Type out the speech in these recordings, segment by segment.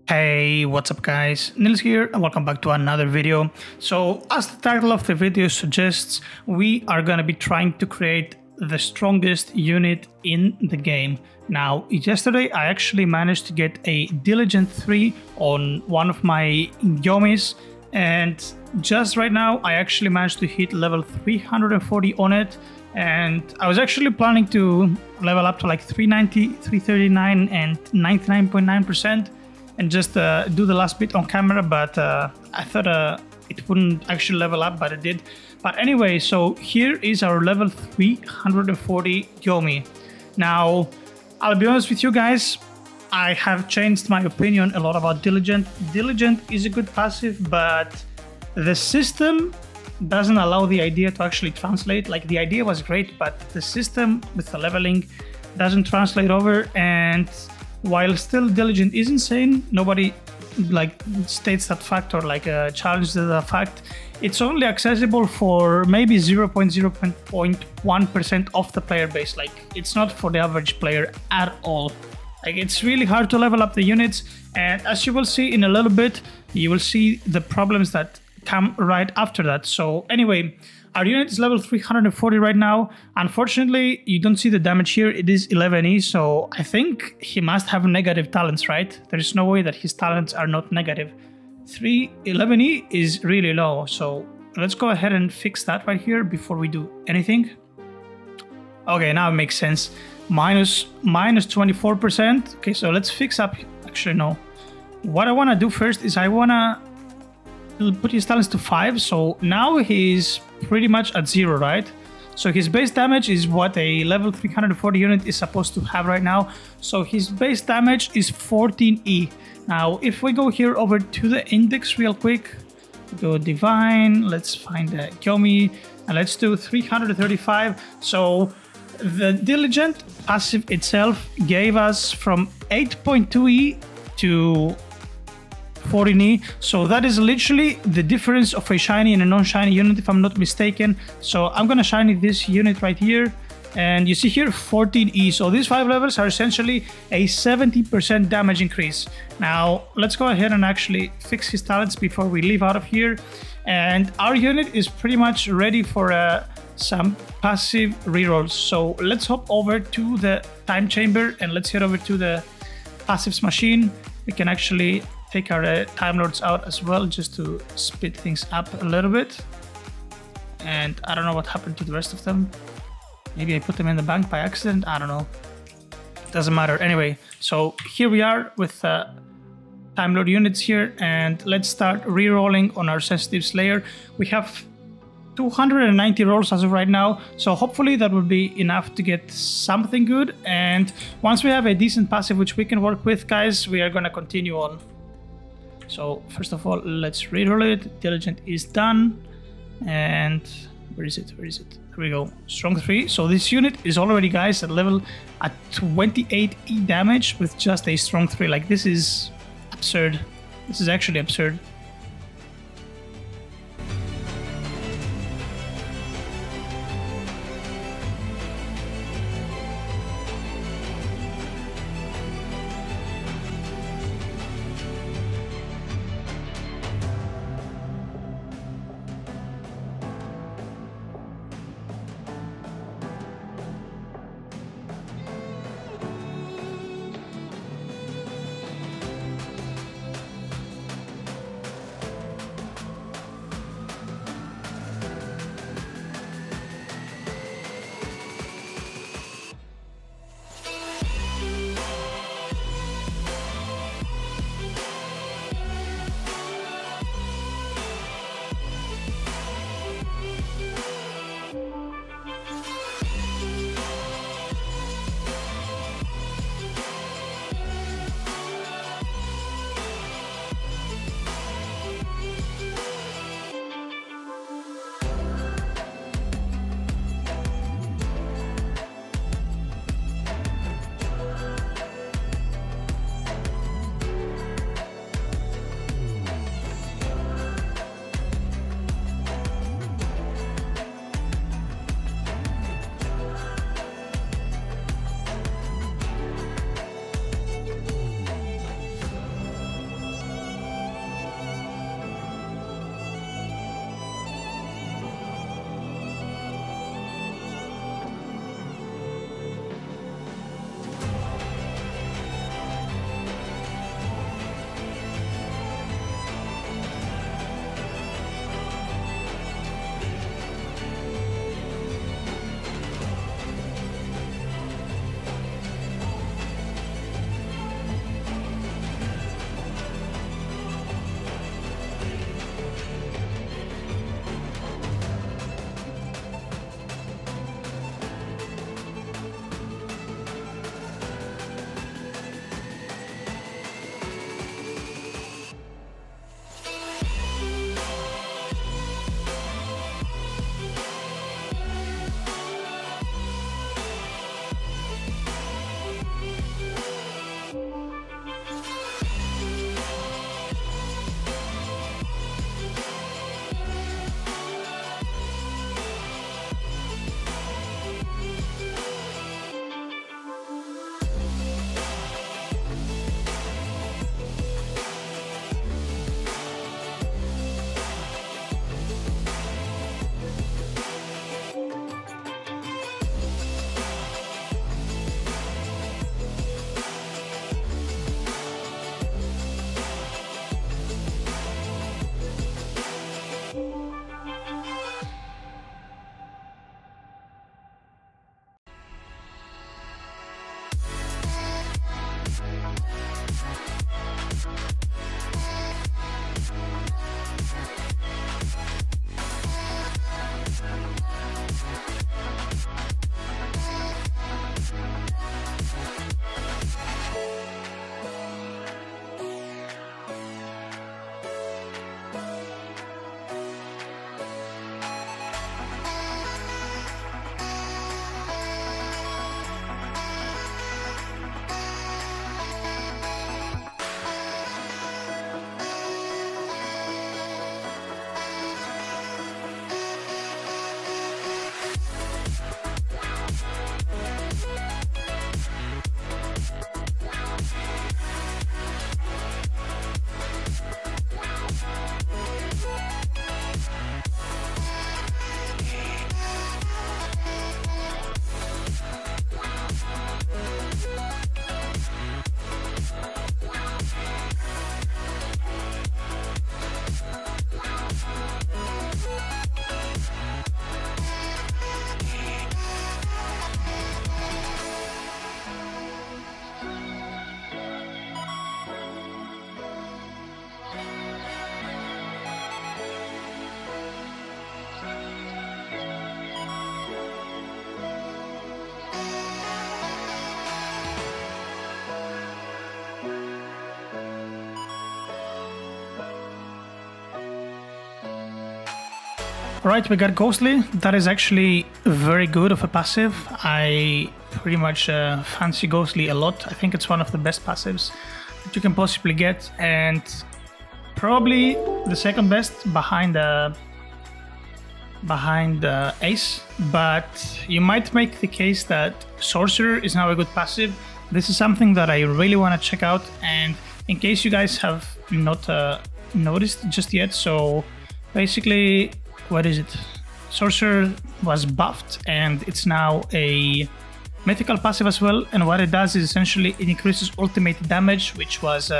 Hey, what's up guys? Nils here and welcome back to another video. So as the title of the video suggests, we are gonna be trying to create the strongest unit in the game. Now, yesterday I actually managed to get a Diligent 3 on one of my Yomis, and just right now I actually managed to hit level 340 on it, and I was actually planning to level up to like 390, 339 and 99.9%. and just do the last bit on camera, but I thought it wouldn't actually level up, but it did. But anyway, so here is our level 340 Yomi. Now, I'll be honest with you guys, I have changed my opinion a lot about Diligent. Diligent is a good passive, but the system doesn't allow the idea to actually translate. Like, the idea was great, but the system with the leveling doesn't translate over, and while still Diligent is insane, nobody like states that fact or like challenges that fact. It's only accessible for maybe 0.1% of the player base. Like, it's not for the average player at all. Like, it's really hard to level up the units, and as you will see in a little bit, you will see the problems that come right after that. So anyway, our unit is level 340 right now. Unfortunately, you don't see the damage here. It is 11E, so I think he must have negative talents, right? There is no way that his talents are not negative. 11E is really low, so let's go ahead and fix that right here before we do anything. Okay, now it makes sense. Minus 24%. Okay, so let's fix up. Actually, no. What I want to do first is I want to put his talents to 5, so now he's pretty much at 0, right? So his base damage is what a level 340 unit is supposed to have right now. So his base damage is 14E. Now, if we go here over to the index real quick, go Divine, let's find the Yomi, and let's do 335. So the Diligent passive itself gave us from 8.2E to 14E, so that is literally the difference of a shiny and a non-shiny unit, if I'm not mistaken. So I'm gonna shiny this unit right here, and you see here 14E. So these 5 levels are essentially a 70% damage increase. Now let's go ahead and actually fix his talents before we leave out of here, and our unit is pretty much ready for some passive rerolls. So let's hop over to the time chamber and let's head over to the passives machine. We can actually take our Time Lords out as well, just to speed things up a little bit. And I don't know what happened to the rest of them. Maybe I put them in the bank by accident, I don't know. Doesn't matter. Anyway, so here we are with Time Lord units here, and let's start re-rolling on our Sensitive Slayer. We have 290 rolls as of right now, so hopefully that will be enough to get something good. And once we have a decent passive which we can work with, guys, we are gonna continue on. So first of all, let's reroll it. Diligent is done, and where is it? There we go. Strong 3. So this unit is already, guys, at 28E damage with just a strong 3. Like, this is absurd. This is actually absurd. Alright, we got Ghostly. That is actually very good of a passive. I pretty much fancy Ghostly a lot. I think it's one of the best passives that you can possibly get, and probably the second best behind Ace. But you might make the case that Sorcerer is now a good passive. This is something that I really want to check out, and in case you guys have not noticed just yet, so basically, what is it? Sorcerer was buffed and it's now a mythical passive as well, and what it does is essentially it increases ultimate damage, which was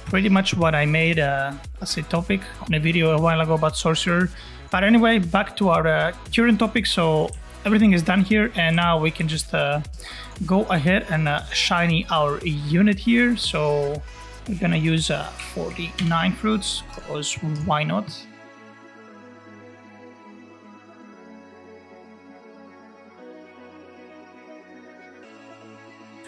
pretty much what I made as a topic on a video a while ago about Sorcerer. But anyway, back to our current topic. So everything is done here, and now we can just go ahead and shiny our unit here. So we're gonna use 49 fruits, because why not?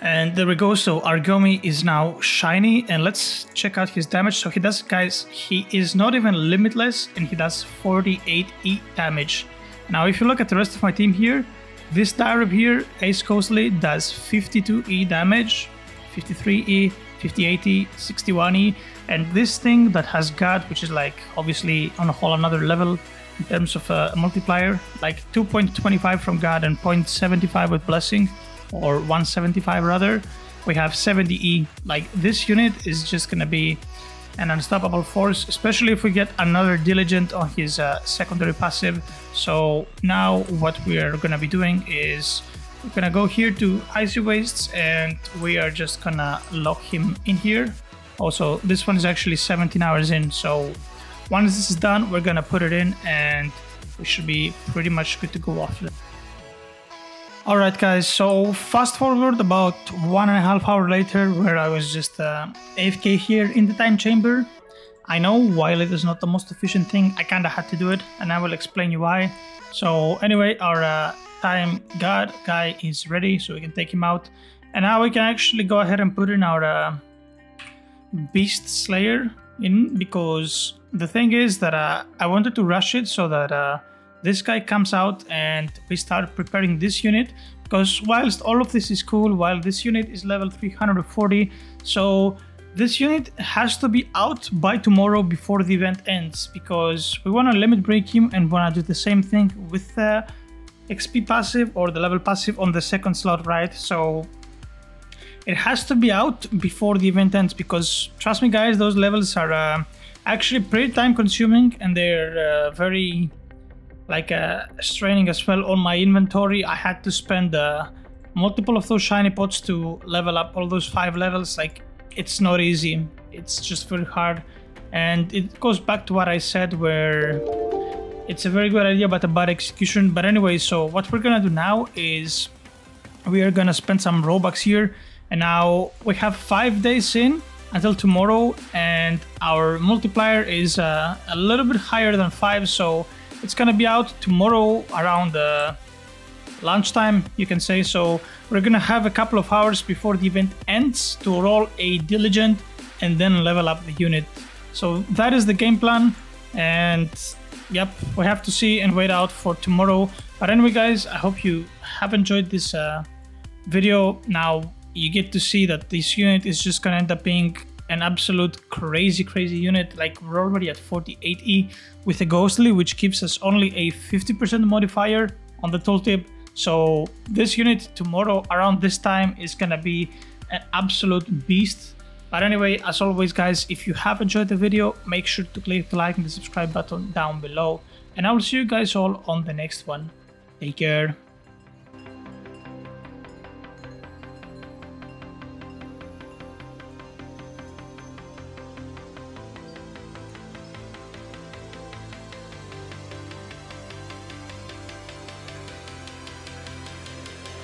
And there we go, so Argomi is now shiny, and let's check out his damage. So he does, guys, he is not even limitless, and he does 48 E damage. Now if you look at the rest of my team here, this diary here, Ace Ghostly, does 52 E damage, 53 E, 58 E, 61 E, and this thing that has God, which is like obviously on a whole another level in terms of a multiplier, like 2.25 from God and 0.75 with Blessing, or 175 rather, we have 70 E. Like, this unit is just gonna be an unstoppable force, especially if we get another Diligent on his secondary passive. So now what we are gonna be doing is we're gonna go here to Icy Wastes, and we are just gonna lock him in here. Also, this one is actually 17 hours in, so once this is done, we're gonna put it in and we should be pretty much good to go after that. Alright guys, so fast forward about 1.5 hours later, where I was just AFK here in the time chamber. I know, while it is not the most efficient thing, I kinda had to do it, and I will explain you why. So anyway, our time god guy is ready, so we can take him out. And now we can actually go ahead and put in our Beast Slayer in, because the thing is that I wanted to rush it so that this guy comes out and we start preparing this unit, because whilst all of this is cool, while this unit is level 340, so this unit has to be out by tomorrow before the event ends, because we want to limit break him and want to do the same thing with the XP passive or the level passive on the second slot, right? So it has to be out before the event ends, because trust me guys, those levels are actually pretty time consuming, and they're very straining as well on my inventory. I had to spend multiple of those shiny pots to level up all those 5 levels. Like, it's not easy, it's just very hard, and it goes back to what I said, where it's a very good idea but a bad execution. But anyway, so what we're gonna do now is we are gonna spend some Robux here, and now we have 5 days in until tomorrow, and our multiplier is a little bit higher than 5, so it's gonna be out tomorrow around lunchtime, you can say. So we're gonna have a couple of hours before the event ends to roll a Diligent and then level up the unit. So that is the game plan, and yep, we have to see and wait out for tomorrow. But anyway guys, I hope you have enjoyed this video. Now you get to see that this unit is just gonna end up being an absolute crazy unit. Like, we're already at 48 E with a Ghostly, which gives us only a 50% modifier on the tooltip. So this unit tomorrow around this time is gonna be an absolute beast. But anyway, as always guys, if you have enjoyed the video, make sure to click the like and the subscribe button down below, and I will see you guys all on the next one. Take care.